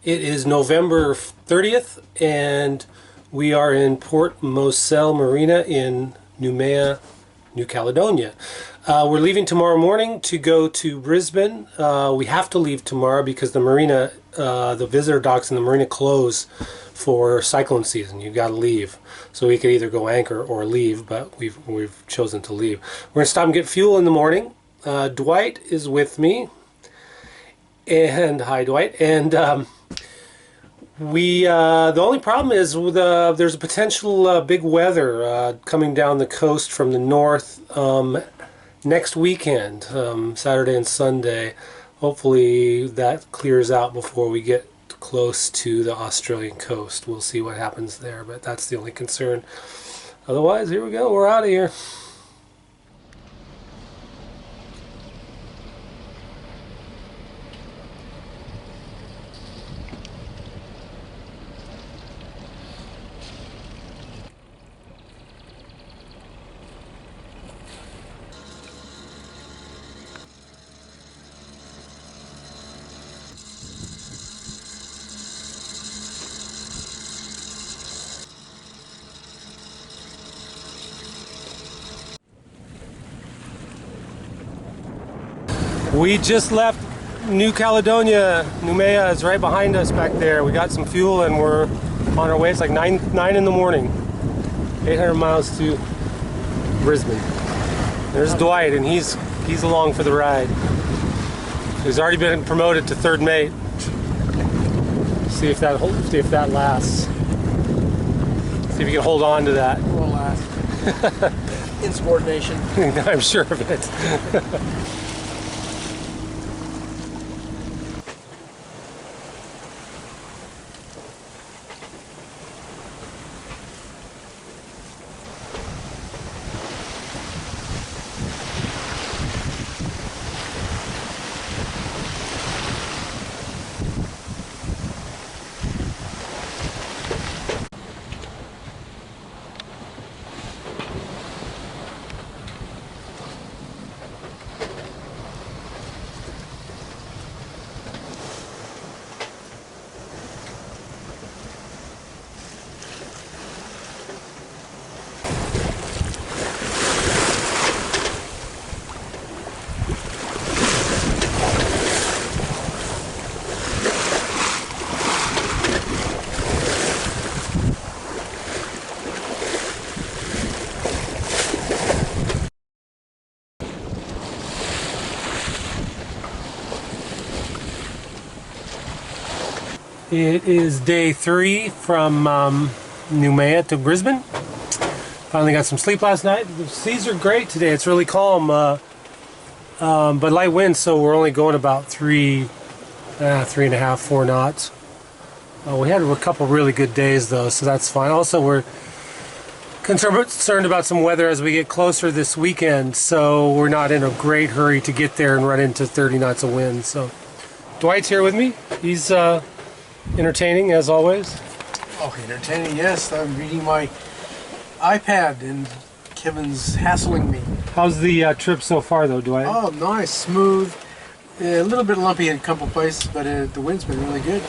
It is November 30th, and we are in Port Moselle Marina in Noumea, New Caledonia. We're leaving tomorrow morning to go to Brisbane. We have to leave tomorrow because the marina, the visitor docks in the marina close for cyclone season. You've got to leave. So we could either go anchor or leave, but we've chosen to leave. We're going to stop and get fuel in the morning. Dwight is with me. And hi, Dwight. And the only problem is there's a potential big weather coming down the coast from the north next weekend, Saturday and Sunday. Hopefully that clears out before we get close to the Australian coast. We'll see what happens there, but that's the only concern. Otherwise, here we go. We're out of here. We just left New Caledonia. Noumea is right behind us back there. We got some fuel and we're on our way. It's like 9 in the morning. 800 miles to Brisbane. There's Dwight, and he's along for the ride. He's already been promoted to third mate. See if that lasts. See if you can hold on to that. It won't last. Insubordination. I'm sure of it. It is day 3 from Noumea to Brisbane. Finally got some sleep last night. The seas are great today. It's really calm, but light winds, so we're only going about 3.5, 4 knots. We had a couple really good days though, so that's fine. Also, we're concerned about some weather as we get closer this weekend, so we're not in a great hurry to get there and run into 30 knots of wind. So Dwight's here with me. He's entertaining as always. Oh, entertaining, yes. I'm reading my iPad and Kevin's hassling me. How's the trip so far though, Dwight? Oh, nice, smooth. A little bit lumpy in a couple places, but the wind's been really good.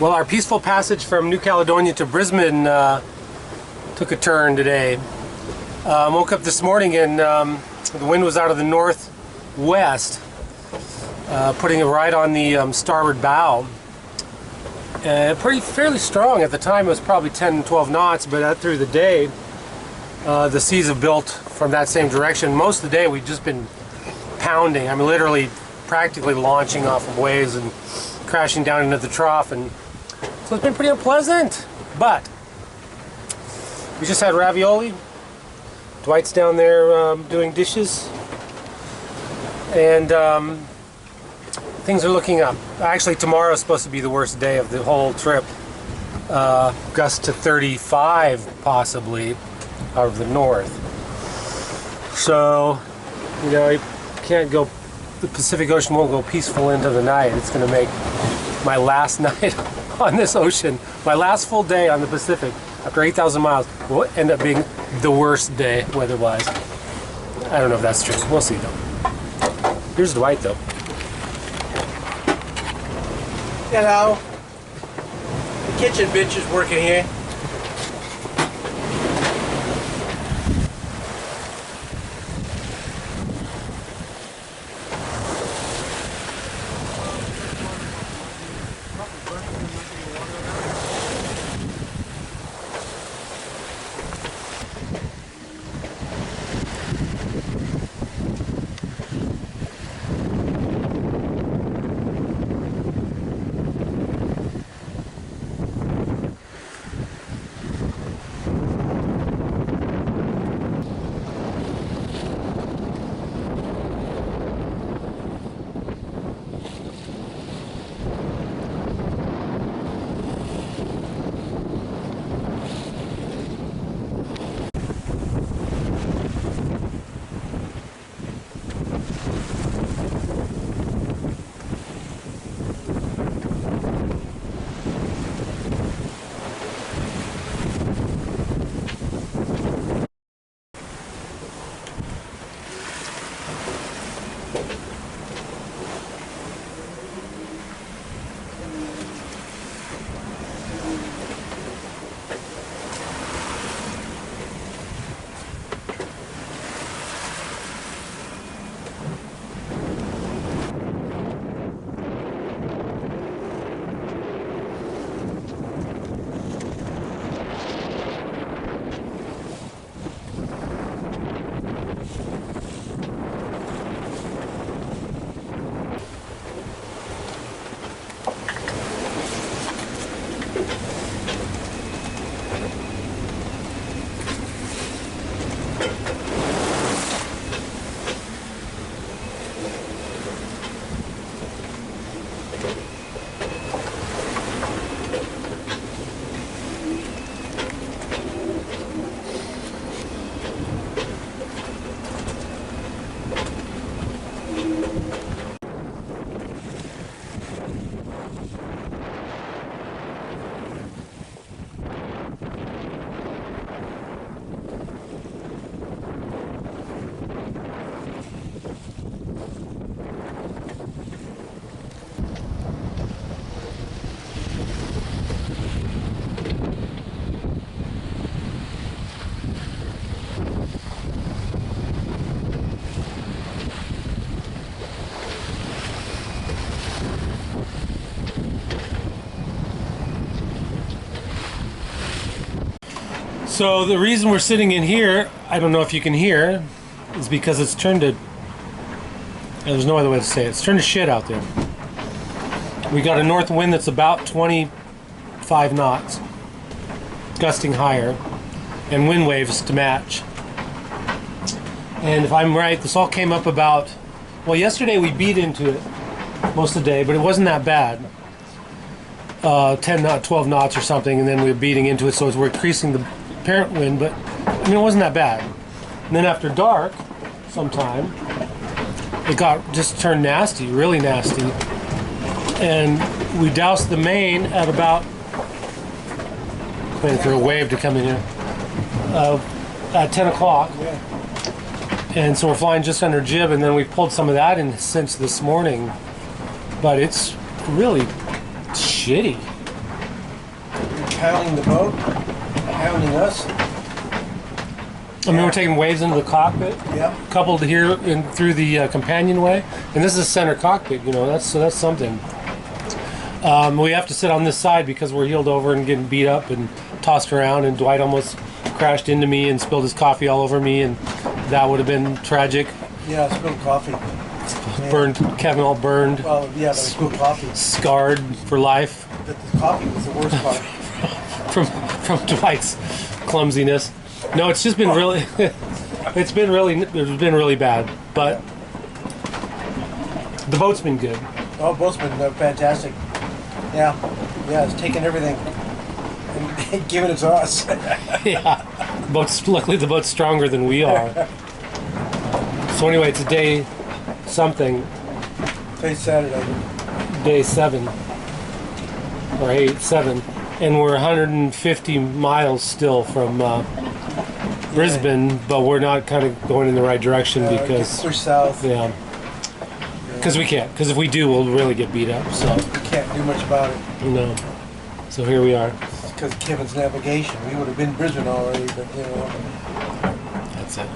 Well, our peaceful passage from New Caledonia to Brisbane took a turn today. Woke up this morning and the wind was out of the northwest, putting it right on the starboard bow. Fairly strong at the time. It was probably 10, 12 knots, but through the day, the seas have built from that same direction. Most of the day, we've just been pounding. I mean, literally, practically launching off of waves and crashing down into the trough, and so it's been pretty unpleasant. But we just had ravioli. Dwight's down there doing dishes, and things are looking up. Actually, tomorrow is supposed to be the worst day of the whole trip. Gust to 35 possibly out of the north. So, you know, you can't go, the Pacific Ocean won't go peaceful into the night. It's going to make my last night on this ocean, my last full day on the Pacific after 8,000 miles will end up being the worst day weather-wise. I don't know if that's true. We'll see though. Here's Dwight though. Hello. The kitchen bitch is working here. So the reason we're sitting in here, I don't know if you can hear, is because it's turned to... There's no other way to say it. It's turned to shit out there. We got a north wind that's about 25 knots, gusting higher, and wind waves to match. And if I'm right, this all came up about... Well, yesterday we beat into it most of the day, but it wasn't that bad. 12 knots or something, and then we were beating into it, so we're increasing the parent wind, but I mean, it wasn't that bad. And then after dark, sometime, it just turned nasty, really nasty. And we doused the main at about, waiting for a wave to come in here, at 10 o'clock. And so we're flying just under jib, and then we pulled some of that in since this morning. But it's really shitty. You're pounding the boat, pounding us. I mean, we're taking waves into the cockpit, coupled here through the companionway, and this is a center cockpit. You know, that's something. We have to sit on this side because we're heeled over and getting beat up and tossed around. And Dwight almost crashed into me and spilled his coffee all over me, and that would have been tragic. Yeah, I spilled coffee. Burned, Kevin all burned. Well, yeah, but I spilled coffee. Scarred for life. But the coffee was the worst part. from Dwight's clumsiness. No, it's just been really, it's been really bad. But the boat's been good. Oh, boat's been fantastic. Yeah, it's taken everything and given it to us. Yeah, luckily the boat's stronger than we are. So anyway, it's a day something. Today's Saturday. Day 7 or 7, and we're 150 miles still from Brisbane, but we're not kind of going in the right direction because push south. Yeah, because we can't. Because if we do, we'll really get beat up. So we can't do much about it. No. So here we are. It's because of Kevin's navigation. We would have been Brisbane already, but you know. That's it.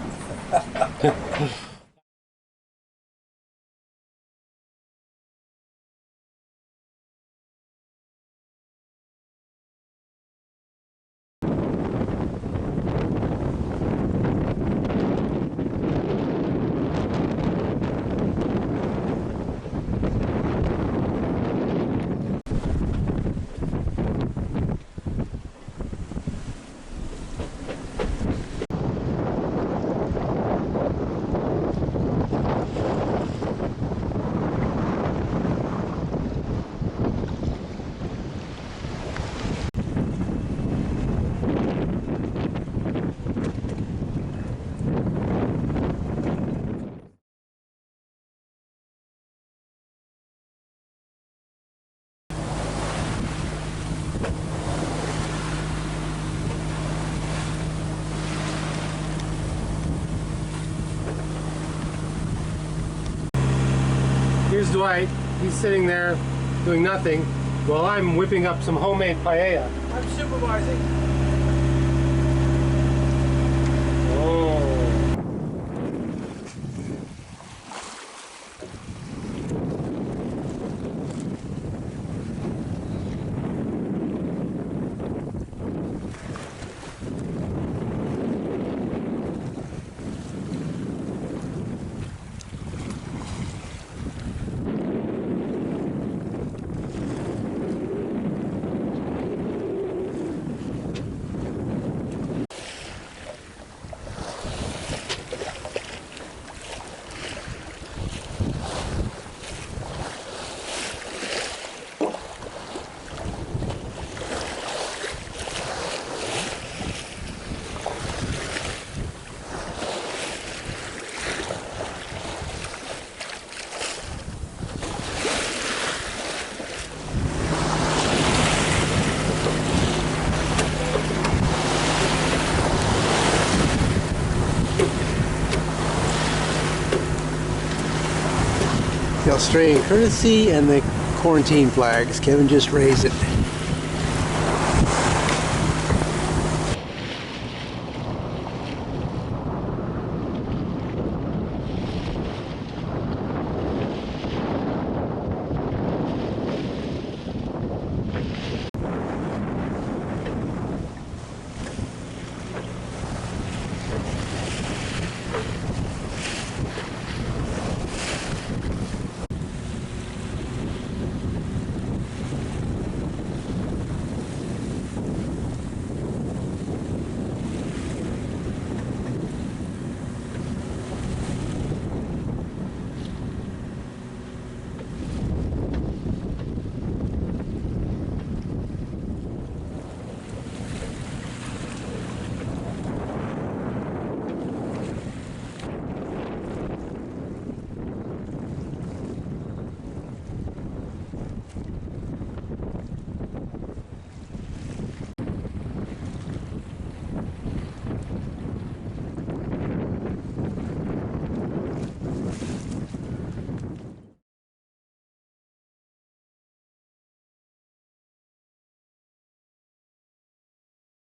Here's Dwight. He's sitting there doing nothing while I'm whipping up some homemade paella. I'm supervising. Oh. The Australian courtesy and the quarantine flags. Kevin just raised it.